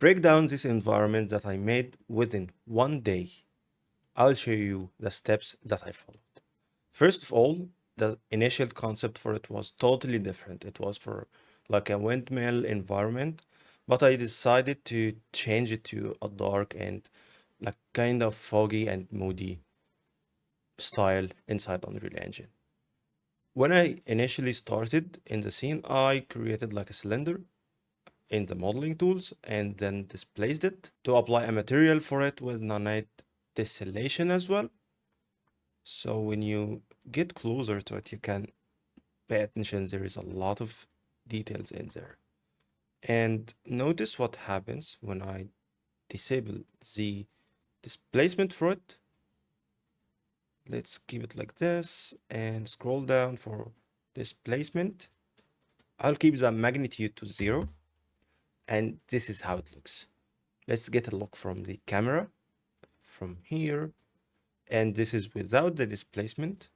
break down this environment that I made within one day. I'll show you the steps that I followed. First of all, the initial concept for it was totally different. It was for like a windmill environment, but I decided to change it to a dark and like kind of foggy and moody style inside Unreal Engine. When I initially started in the scene, I created like a cylinder in the modeling tools and then displaced it to apply a material for it with nanite tessellation as well. So when you get closer to it, you can pay attention. There is a lot of details in there. And notice what happens when I disable the displacement for it. Let's keep it like this and scroll down for displacement. I'll keep the magnitude to 0. And this is how it looks. Let's get a look from the camera from here. And this is without the displacement.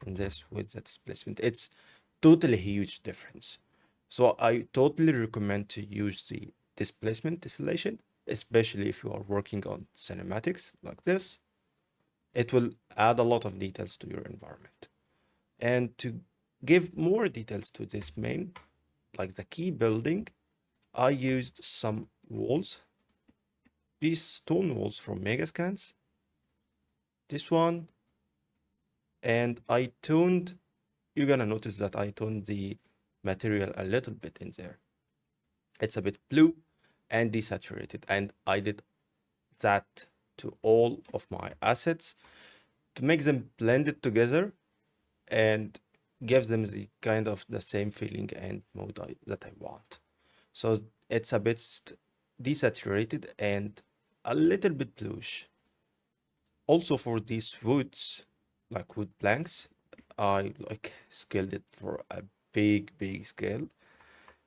And this with the displacement. It's totally huge difference. So I totally recommend to use the displacement tessellation, especially if you are working on cinematics like this. It will add a lot of details to your environment. And to give more details to this main, like the key building, I used some walls, these stone walls from Megascans, this one, and I toned, you're gonna notice that I toned the material a little bit in there. It's a bit blue and desaturated, and I did that to all of my assets to make them blended together and give them the kind of the same feeling and mode that I want. So it's a bit desaturated and a little bit bluish. Also for these woods, like wood planks, I like scaled it for a big scale,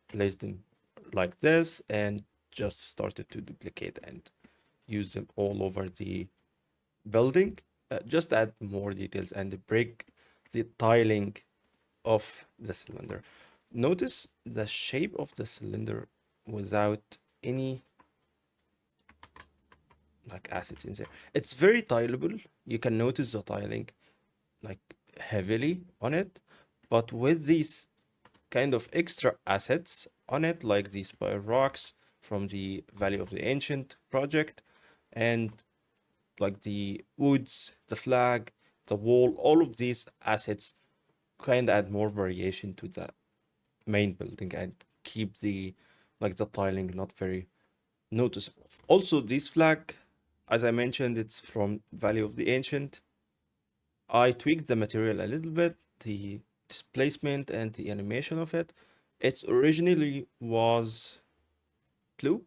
placed them like this and just started to duplicate and use them all over the building. Just add more details and break the tiling of the cylinder. Notice the shape of the cylinder without any like assets in there. It's very tileable. You can notice the tiling like heavily on it, but with these kind of extra assets on it, like these spire rocks from the Valley of the Ancient project, and like the woods, the flag, the wall, all of these assets kind of add more variation to the main building and keep the like the tiling not very noticeable. Also, this flag, as I mentioned, it's from Valley of the Ancient. I tweaked the material a little bit, the displacement and the animation of it. It originally was blue,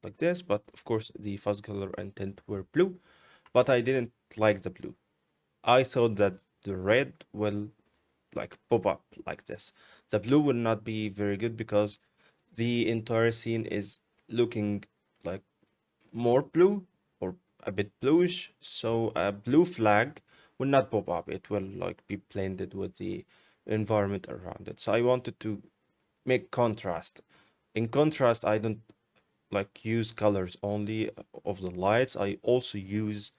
like this, but of course the fuzz color and tint were blue, but I didn't like the blue. I thought that the red will like pop up like this. The blue will not be very good because the entire scene is looking like more blue or a bit bluish, so a blue flag will not pop up. It will like be blended with the environment around it. So I wanted to make contrast. In contrast, I don't like use colors only of the lights. I also use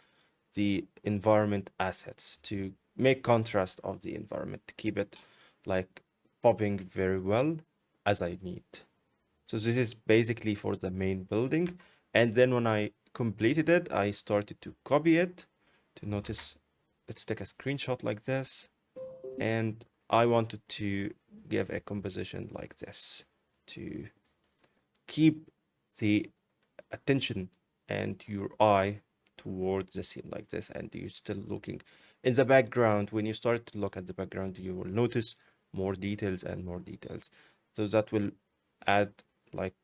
the environment assets to make contrast of the environment to keep it like popping very well as I need. So this is basically for the main building. And then when I completed it, I started to copy it to notice. Let's take a screenshot like this. And I wanted to give a composition like this to keep the attention and your eye towards the scene like this, and you're still looking in the background. When you start to look at the background, you will notice more details and more details. So that will add like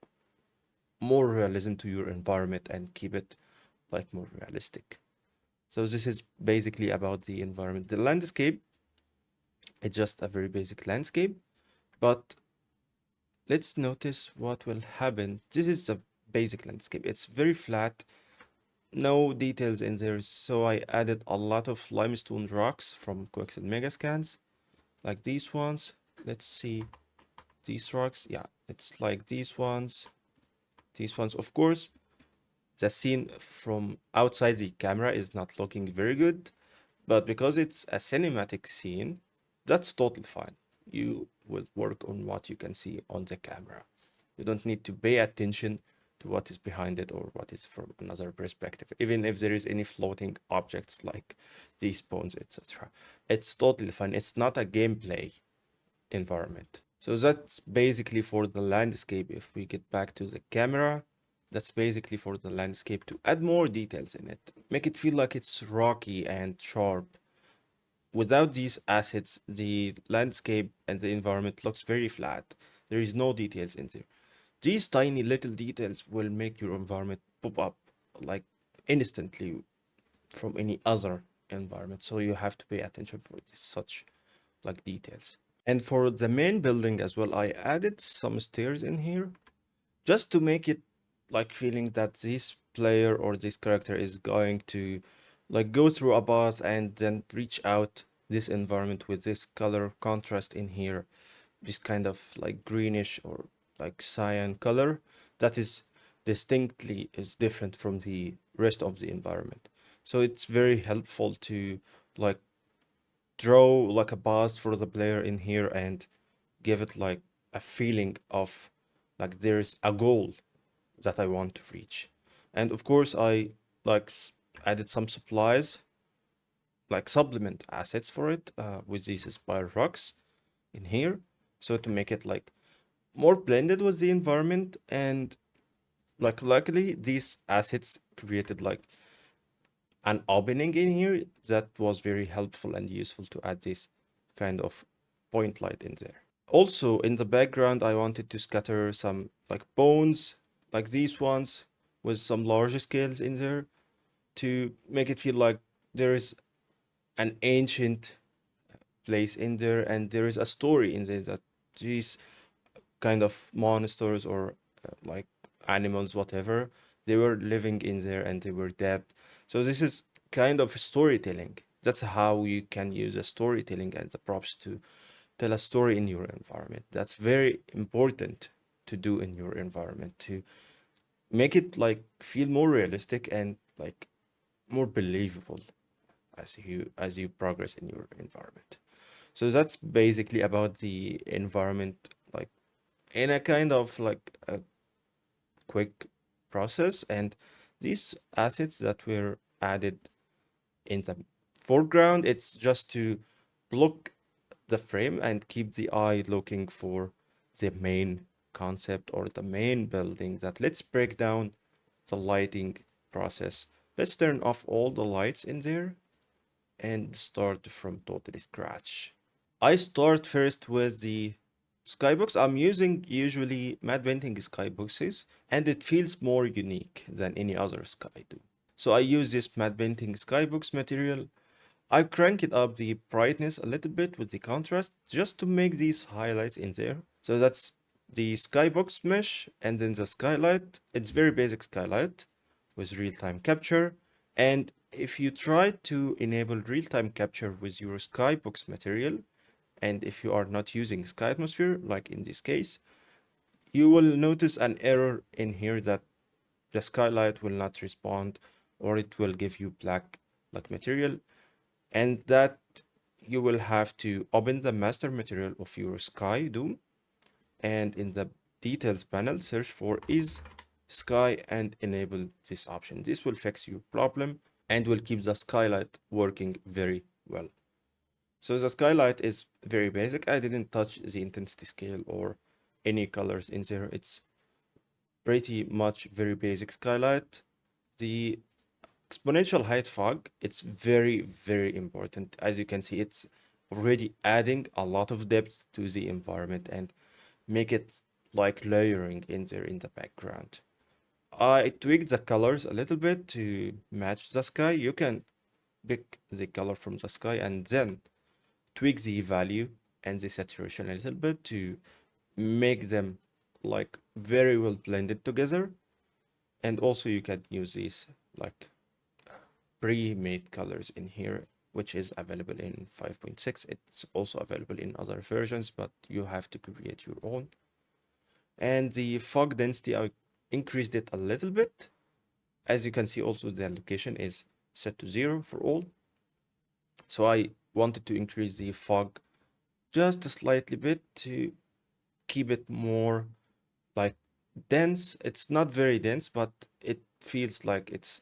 more realism to your environment and keep it like more realistic. So this is basically about the environment. The landscape, it's just a very basic landscape, but let's notice what will happen. This is a basic landscape. It's very flat, no details in there. So I added a lot of limestone rocks from Quixel Megascans, like these ones. Let's see these rocks. Yeah, it's like these ones. These ones, of course, the scene from outside the camera is not looking very good, but because it's a cinematic scene, that's totally fine. You will work on what you can see on the camera. You don't need to pay attention to what is behind it or what is from another perspective, even if there is any floating objects like these bones, etc. It's totally fine. It's not a gameplay environment. So that's basically for the landscape. If we get back to the camera, that's basically for the landscape to add more details in it. Make it feel like it's rocky and sharp. Without these assets, the landscape and the environment looks very flat. There is no details in there. These tiny little details will make your environment pop up like instantly from any other environment. So you have to pay attention for this, such like details. And for the main building as well, I added some stairs in here just to make it like feeling that this player or this character is going to like go through a path and then reach out this environment with this color contrast in here, this kind of like greenish or like cyan color that is distinctly is different from the rest of the environment. So it's very helpful to like draw like a path for the player in here and give it like a feeling of like there's a goal that I want to reach. And of course, I like added some supplies, like supplement assets for it with these spiral rocks in here. So to make it like more blended with the environment. And like luckily, these assets created like an opening in here that was very helpful and useful to add this kind of point light in there. Also, in the background, I wanted to scatter some like bones, like these ones, with some larger scales in there to make it feel like there is an ancient place in there and there is a story in there that these kind of monsters or like animals, whatever, they were living in there and they were dead. So this is kind of storytelling. That's how you can use a storytelling and the props to tell a story in your environment. That's very important to do in your environment to make it like feel more realistic and like more believable as you progress in your environment. So that's basically about the environment, like in a kind of like a quick process. And these assets that were added in the foreground, it's just to block the frame and keep the eye looking for the main concept or the main building. That let's break down the lighting process. Let's turn off all the lights in there and start from totally scratch. I start first with the skybox. I'm using usually matte painting skyboxes and it feels more unique than any other sky do. So I use this matte painting skybox material. I crank it up the brightness a little bit with the contrast just to make these highlights in there. So that's the skybox mesh and then the skylight. It's very basic skylight with real-time capture. And if you try to enable real-time capture with your skybox material, and if you are not using sky atmosphere, like in this case, you will notice an error in here that the skylight will not respond or it will give you black like material, and that you will have to open the master material of your sky dome and in the details panel search for is sky and enable this option. This will fix your problem and will keep the skylight working very well. So the skylight is very basic. I didn't touch the intensity scale or any colors in there. It's pretty much very basic skylight. The exponential height fog, it's very, very important. As you can see, it's already adding a lot of depth to the environment and make it like layering in there in the background. I tweaked the colors a little bit to match the sky. You can pick the color from the sky and then tweak the value and the saturation a little bit to make them like very well blended together. And also you can use these like pre-made colors in here, which is available in 5.6. It's also available in other versions, but you have to create your own. And the fog density, I increased it a little bit. As you can see, also the location is set to 0 for all. So I wanted to increase the fog just a slightly bit to keep it more like dense. It's not very dense, but it feels like it's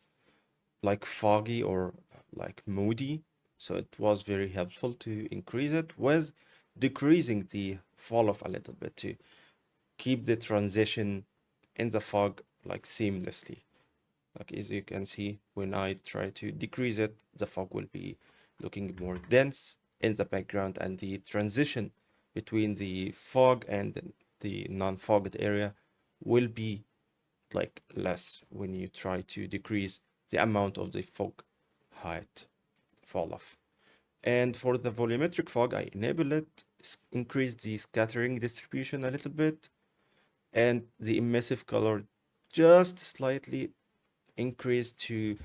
like foggy or like moody. So it was very helpful to increase it with decreasing the fall off a little bit to keep the transition in the fog like seamlessly. Like as you can see, when I try to decrease it, the fog will be looking more dense in the background, and the transition between the fog and the non-fogged area will be like less when you try to decrease the amount of the fog height fall off. And for the volumetric fog, I enable it, increase the scattering distribution a little bit, and the emissive color just slightly increase to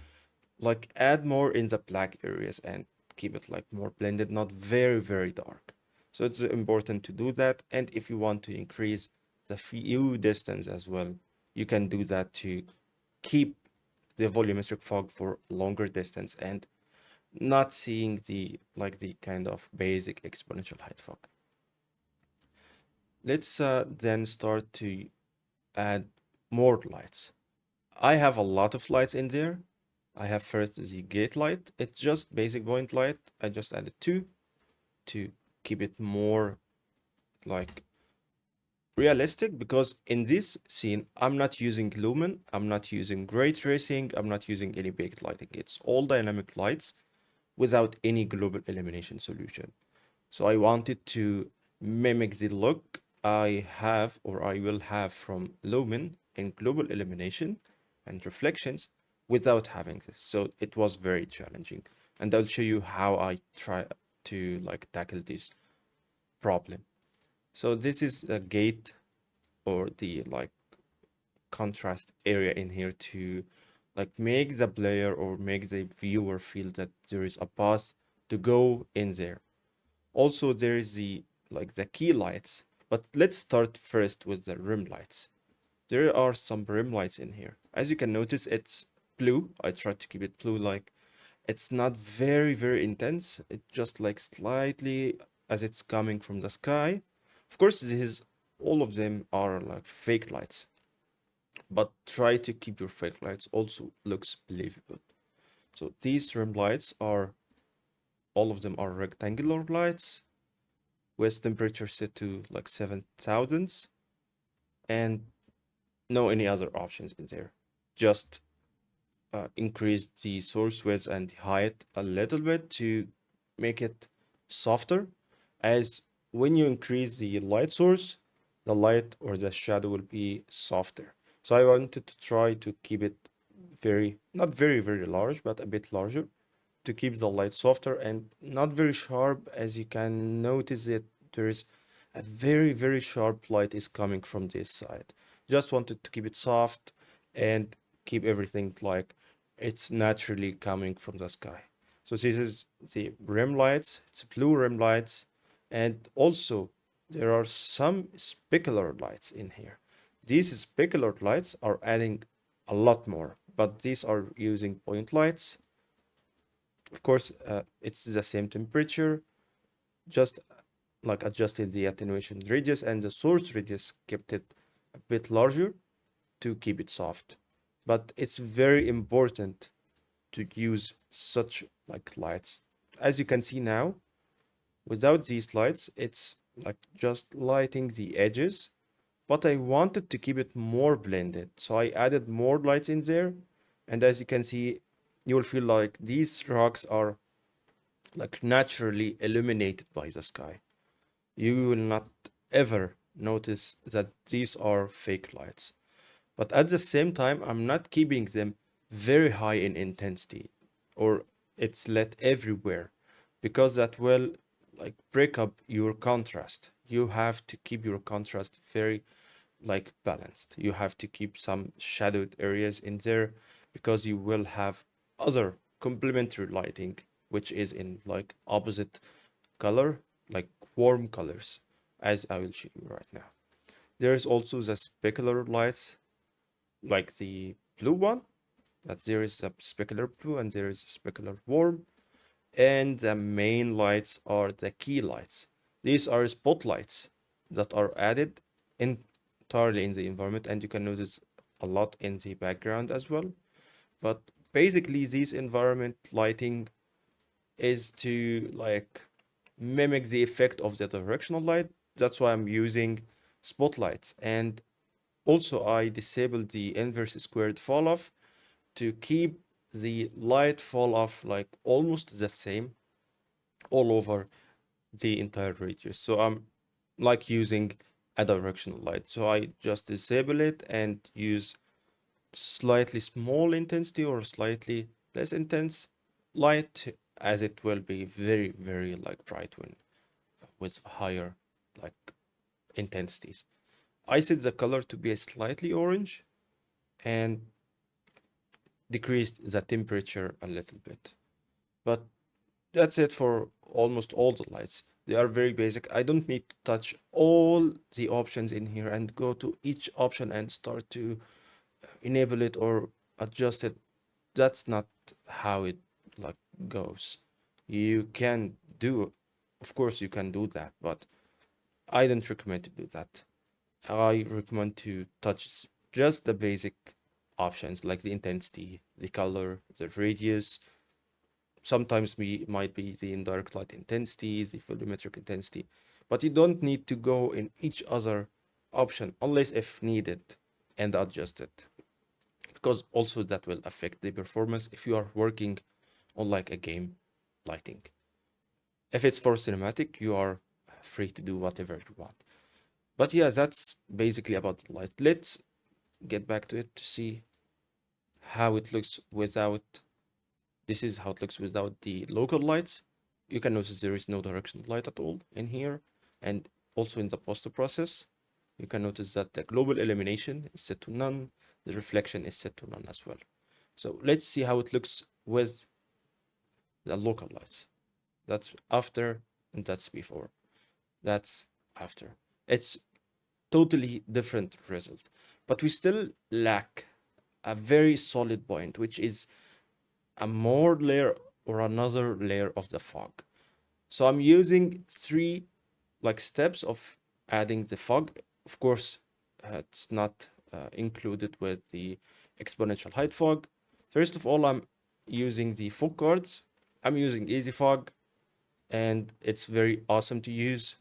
like add more in the black areas and keep it like more blended, not very, very dark. So it's important to do that. And if you want to increase the hue distance as well, you can do that to keep the volumetric fog for longer distance and not seeing the like the kind of basic exponential height fog. Let's then start to add more lights. I have a lot of lights in there. I have first the gate light. It's just basic point light. I just added two to keep it more like realistic, because in this scene, I'm not using Lumen, I'm not using Raytracing, I'm not using any baked lighting. It's all dynamic lights without any global illumination solution. So I wanted to mimic the look I have or I will have from Lumen in global illumination and reflections without having this. So it was very challenging. And I'll show you how I try to like tackle this problem. So this is a gate or the like contrast area in here to like make the player or make the viewer feel that there is a path to go in there. Also, there is the like the key lights, but let's start first with the rim lights. There are some rim lights in here. As you can notice, it's blue. I tried to keep it blue, like it's not very, very intense. It just like slightly as it's coming from the sky. Of course, this is all of them are like fake lights, but try to keep your fake lights also looks believable. So these rim lights are all of them are rectangular lights with temperature set to like 7,000s and no any other options in there. Just increase the source width and the height a little bit to make it softer, as when you increase the light source, the light or the shadow will be softer. So I wanted to try to keep it very, not very, very large, but a bit larger to keep the light softer and not very sharp. As you can notice it, there's a very, very sharp light is coming from this side. Just wanted to keep it soft and keep everything like it's naturally coming from the sky. So this is the rim lights, it's blue rim lights, and also there are some specular lights in here. These specular lights are adding a lot more, but these are using point lights. Of course, it's the same temperature, just like adjusted the attenuation radius and the source radius, kept it a bit larger to keep it soft. But it's very important to use such like lights. As you can see now, without these lights, it's like just lighting the edges, but I wanted to keep it more blended. So I added more lights in there. And as you can see, you'll feel like these rocks are like naturally illuminated by the sky. You will not ever notice that these are fake lights. But at the same time, I'm not keeping them very high in intensity or it's lit everywhere, because that will like break up your contrast. You have to keep your contrast very like balanced. You have to keep some shadowed areas in there because you will have other complementary lighting which is in like opposite color, like warm colors, as I will show you right now. There's also the specular lights like the blue one, that there is a specular blue and there is a specular warm, and the main lights are the key lights. These are spotlights that are added entirely in the environment, and you can notice a lot in the background as well. But basically, this environment lighting is to like mimic the effect of the directional light. That's why I'm using spotlights. And also I disabled the inverse squared fall off to keep the light fall off like almost the same all over the entire radius. So I'm like using a directional light. So I just disable it and use slightly small intensity or slightly less intense light, as it will be very, very like bright when with higher like intensities. I set the color to be a slightly orange and decreased the temperature a little bit. But that's it for almost all the lights. They are very basic. I don't need to touch all the options in here and go to each option and start to enable it or adjust it. That's not how it like goes. You can do, of course you can do that, but I don't recommend to do that. I recommend to touch just the basic options like the intensity, the color, the radius. Sometimes we might be the indirect light intensity, the volumetric intensity, but you don't need to go in each other option unless if needed and adjust it, because also that will affect the performance if you are working on like a game lighting. If it's for cinematic, you are free to do whatever you want. But yeah, that's basically about the light. Let's get back to it to see how it looks without. This is how it looks without the local lights. You can notice there is no directional light at all in here. And also in the poster process, you can notice that the global illumination is set to none. The reflection is set to none as well. So let's see how it looks with the local lights. That's after and that's before. That's after. It's totally different result. But we still lack a very solid point, which is a more layer or another layer of the fog. So I'm using three like steps of adding the fog. Of course, it's not included with the exponential height fog. First of all, I'm using the fog cards. I'm using easy fog, and it's very awesome to use.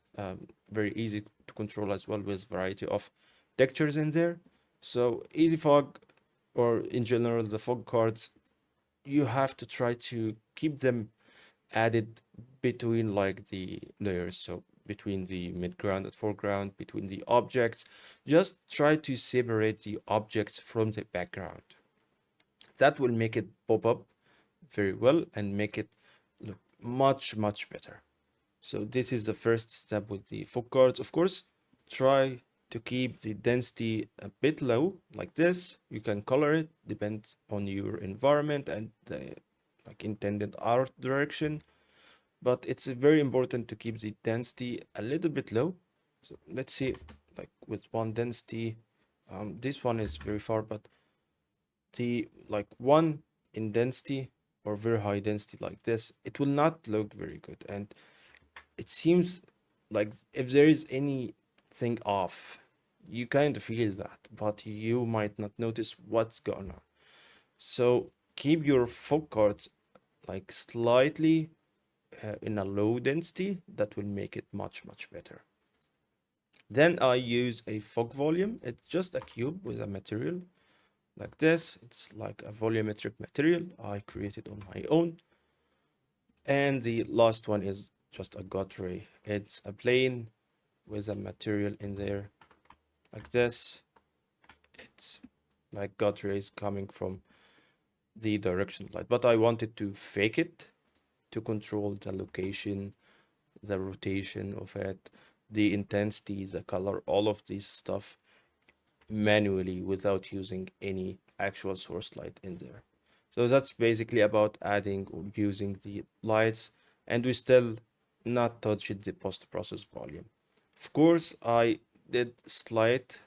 Very easy to control as well with variety of textures in there. So easy fog, or in general the fog cards, you have to try to keep them added between like the layers, so between the midground and foreground, between the objects. Just try to separate the objects from the background. That will make it pop up very well and make it look much, much better. So this is the first step with the fog cards. Of course, try to keep the density a bit low like this. You can color it, depends on your environment and the like intended art direction. But it's very important to keep the density a little bit low. So let's see, like with one density, this one is very far, but the like one in density or very high density like this, it will not look very good. And it seems like if there is anything off, you kind of feel that, but you might not notice what's going on. So keep your fog cards like slightly in a low density. That will make it much, much better. Then I use a fog volume. It's just a cube with a material like this. It's like a volumetric material I created on my own. And the last one is just a God ray. It's a plane with a material in there like this. It's like God rays coming from the direction light, but I wanted to fake it to control the location, the rotation of it, the intensity, the color, all of this stuff manually without using any actual source light in there. So that's basically about adding or using the lights, and we still not touched the post-process volume. Of course, I did slight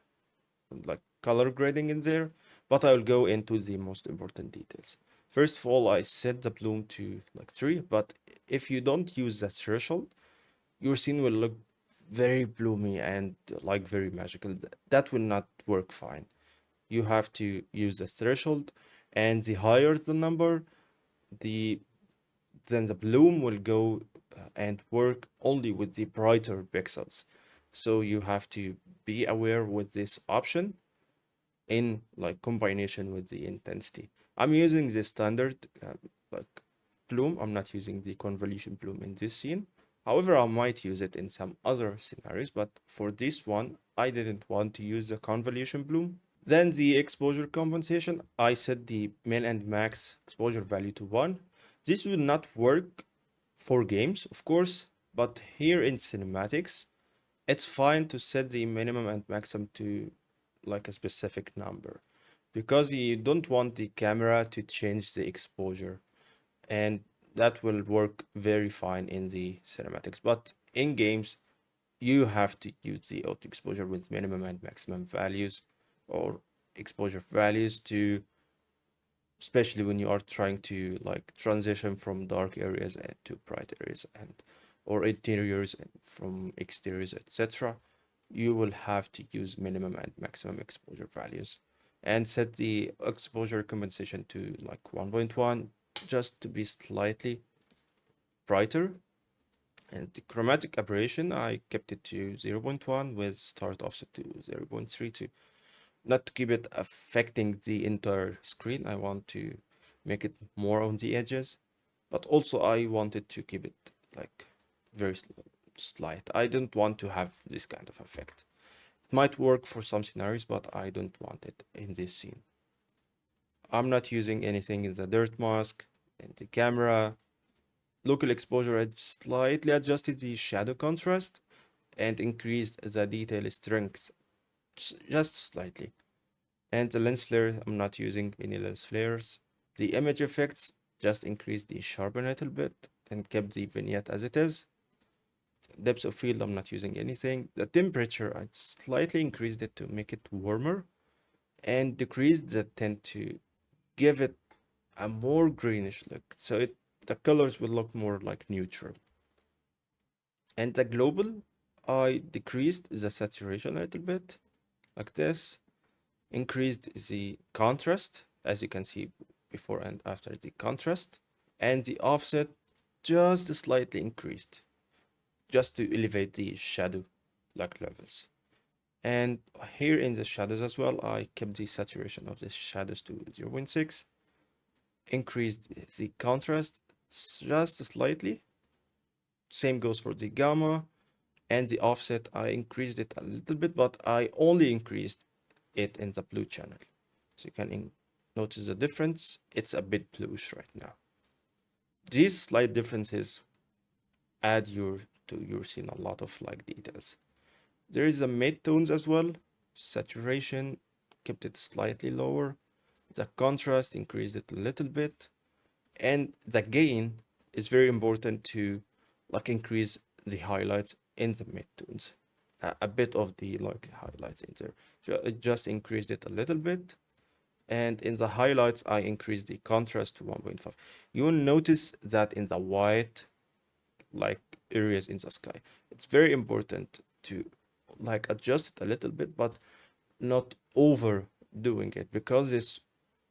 like color grading in there, but I will go into the most important details. First of all, I set the bloom to like 3, but if you don't use that threshold, your scene will look very bloomy and like very magical. That will not work fine. You have to use the threshold, and the higher the number, the then the bloom will go and work only with the brighter pixels. So you have to be aware with this option in like combination with the intensity. I'm using the standard like bloom. I'm not using the convolution bloom in this scene. However, I might use it in some other scenarios, but for this one, I didn't want to use the convolution bloom. Then the exposure compensation, I set the min and max exposure value to 1. This will not work for games, of course, but here in cinematics, it's fine to set the minimum and maximum to like a specific number because you don't want the camera to change the exposure, and that will work very fine in the cinematics. But in games, you have to use the auto exposure with minimum and maximum values or exposure values to, especially when you are trying to like transition from dark areas to bright areas, and or interiors from exteriors, etc. You will have to use minimum and maximum exposure values and set the exposure compensation to like 1.1 just to be slightly brighter. And the chromatic aberration, I kept it to 0.1 with start offset to 0.32. Not to keep it affecting the entire screen. I want to make it more on the edges, but also I wanted to keep it like very slight. I didn't want to have this kind of effect. It might work for some scenarios, but I don't want it in this scene. I'm not using anything in the dirt mask, in the camera. Local exposure, I slightly adjusted the shadow contrast and increased the detail strength just slightly. And the lens flare, I'm not using any lens flares. The image effects, just increased the sharpen a little bit and kept the vignette as it is. Depth of field, I'm not using anything. The temperature, I slightly increased it to make it warmer and decreased the tint to give it a more greenish look. So the colors will look more like neutral. And the global, I decreased the saturation a little bit like this, increased the contrast, as you can see before and after the contrast, and the offset just slightly increased, just to elevate the shadow like levels. And here in the shadows as well, I kept the saturation of the shadows to 0.6, increased the contrast just slightly. Same goes for the gamma, and the offset, I increased it a little bit, but I only increased it in the blue channel. So you can notice the difference. It's a bit bluish right now. These slight differences add to your scene a lot of like details. There is a mid-tones as well. Saturation, kept it slightly lower. The contrast, increased it a little bit. And the gain is very important to like increase the highlights in the mid-tones. A bit of the like highlights in there. It just increased it a little bit. And in the highlights, I increased the contrast to 1.5. You will notice that in the white like areas in the sky, it's very important to like adjust it a little bit, but not overdoing it, because this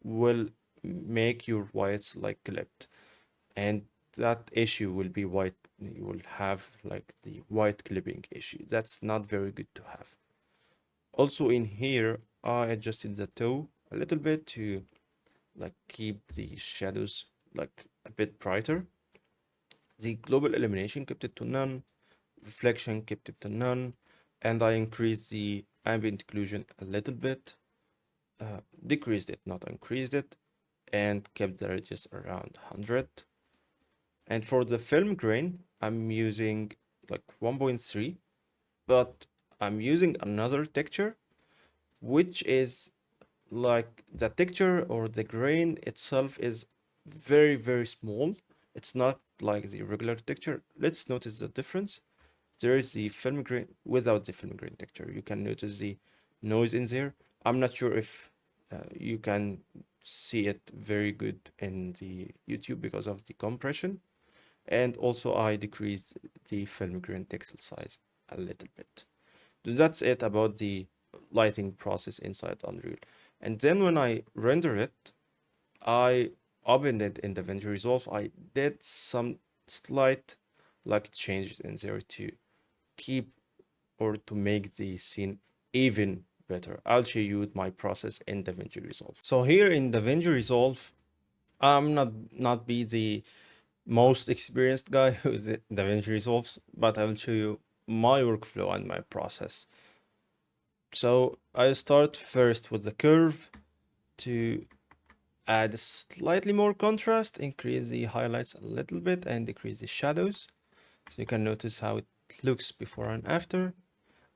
will make your whites like clipped, and that issue will be white. You will have like the white clipping issue. That's not very good to have. Also in here, I adjusted the toe a little bit to like keep the shadows like a bit brighter. The global illumination kept it to none, reflection kept it to none, and I increased the ambient occlusion a little bit, decreased it, not increased it, and kept the radius around 100. And for the film grain, I'm using like 1.3, but I'm using another texture, which is like the texture or the grain itself is very, very small. It's not like the regular texture. Let's notice the difference. There is the film grain without the film grain texture. You can notice the noise in there. I'm not sure if You can see it very good in the YouTube because of the compression. And also I decreased the film grain pixel size a little bit. That's it about the lighting process inside Unreal. And then when I render it, I opened it in DaVinci Resolve. I did some slight like changes in there to keep or to make the scene even better. I'll show you my process in DaVinci Resolve. So here in DaVinci Resolve, I'm not be the most experienced guy with DaVinci Resolve, but I will show you my workflow and my process. So I start first with the curve to add slightly more contrast, increase the highlights a little bit and decrease the shadows. So you can notice how it looks before and after.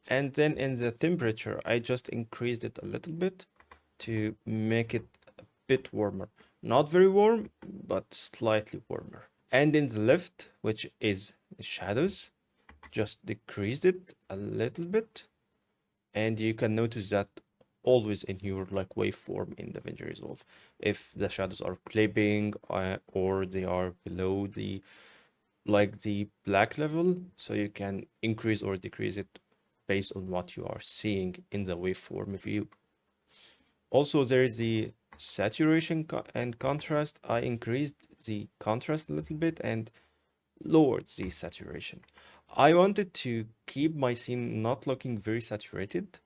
And then in the temperature, I just increased it a little bit to make it a bit warmer. Not very warm, but slightly warmer. And in the lift, which is the shadows, just decreased it a little bit. And you can notice that always in your like waveform in DaVinci Resolve, if the shadows are clipping or they are below the like the black level, so you can increase or decrease it based on what you are seeing in the waveform view. Also, there is the saturation and contrast. I increased the contrast a little bit and lowered the saturation. I wanted to keep my scene not looking very saturated.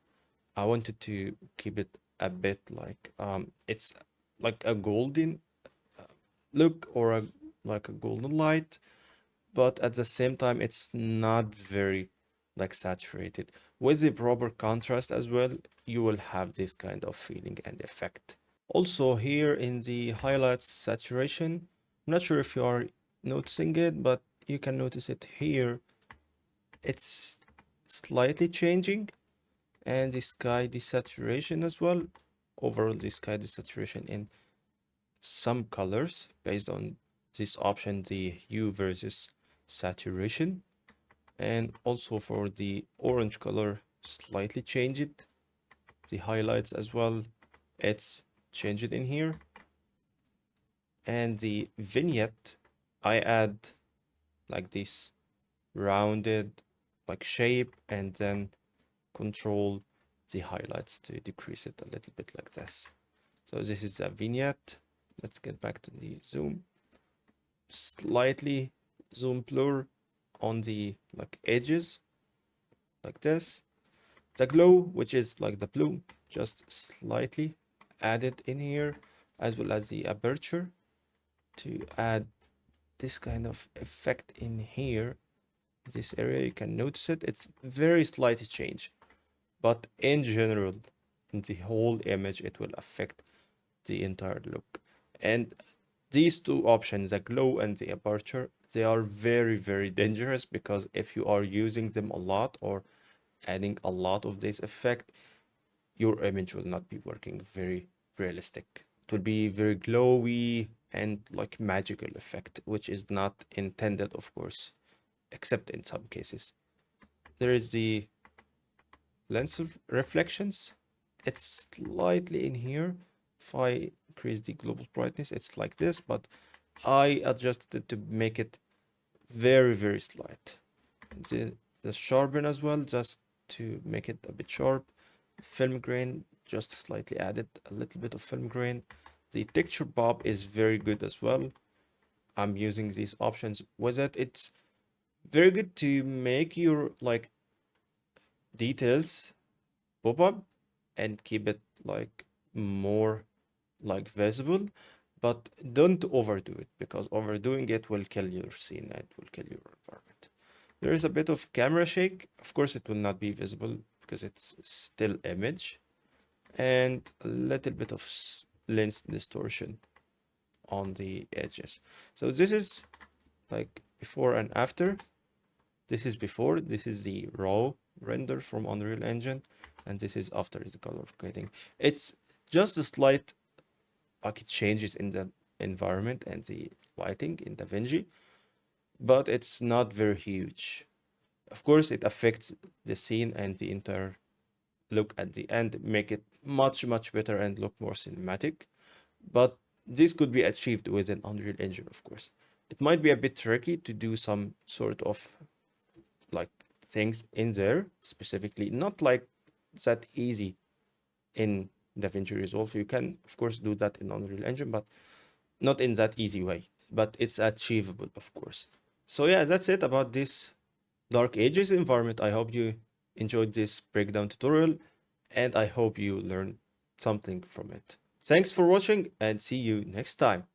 I wanted to keep it a bit like it's like a golden look or like a golden light, but at the same time it's not very like saturated. With the proper contrast as well, you will have this kind of feeling and effect. Also here in the highlights saturation, I'm not sure if you are noticing it, but you can notice it here. It's slightly changing, and the sky desaturation as well. Overall, the sky desaturation in some colors based on this option, the hue versus saturation. And also for the orange color, slightly change it. The highlights as well, it's changed in here. And the vignette, I add like this rounded like shape and then control the highlights to decrease it a little bit like this. So this is a vignette. Let's get back to the zoom. Slightly zoom blur on the like edges like this. The glow, which is like the blue, just slightly added in here, as well as the aperture to add this kind of effect in here. This area, you can notice it. It's very slight change, but in general, in the whole image, it will affect the entire look. And these two options, the glow and the aperture, they are very, very dangerous because if you are using them a lot or adding a lot of this effect, your image will not be working very realistic. It will be very glowy and like magical effect, which is not intended, of course, except in some cases. There is the lens of reflections. It's slightly in here. If I increase the global brightness, it's like this, but I adjusted it to make it very, very slight. The sharpen as well, just to make it a bit sharp. Film grain, just slightly added a little bit of film grain. The texture pop is very good as well. I'm using these options with it. It's very good to make your like details pop up and keep it like more like visible, but don't overdo it because overdoing it will kill your scene and will kill your environment. There is a bit of camera shake. Of course, it will not be visible because it's still image, and a little bit of lens distortion on the edges. So this is like before and after. This is before, this is the raw render from Unreal Engine, and this is after the color grading. It's just a slight like changes in the environment and the lighting in DaVinci, but it's not very huge. Of course, it affects the scene and the entire look at the end, make it much better and look more cinematic. But this could be achieved within Unreal Engine, of course. It might be a bit tricky to do some sort of like things in there specifically, not like that easy in DaVinci Resolve. You can, of course, do that in Unreal Engine, but not in that easy way. But it's achievable, of course. So yeah, that's it about this Dark Ages environment. I hope you enjoyed this breakdown tutorial, and I hope you learned something from it. Thanks for watching, and see you next time.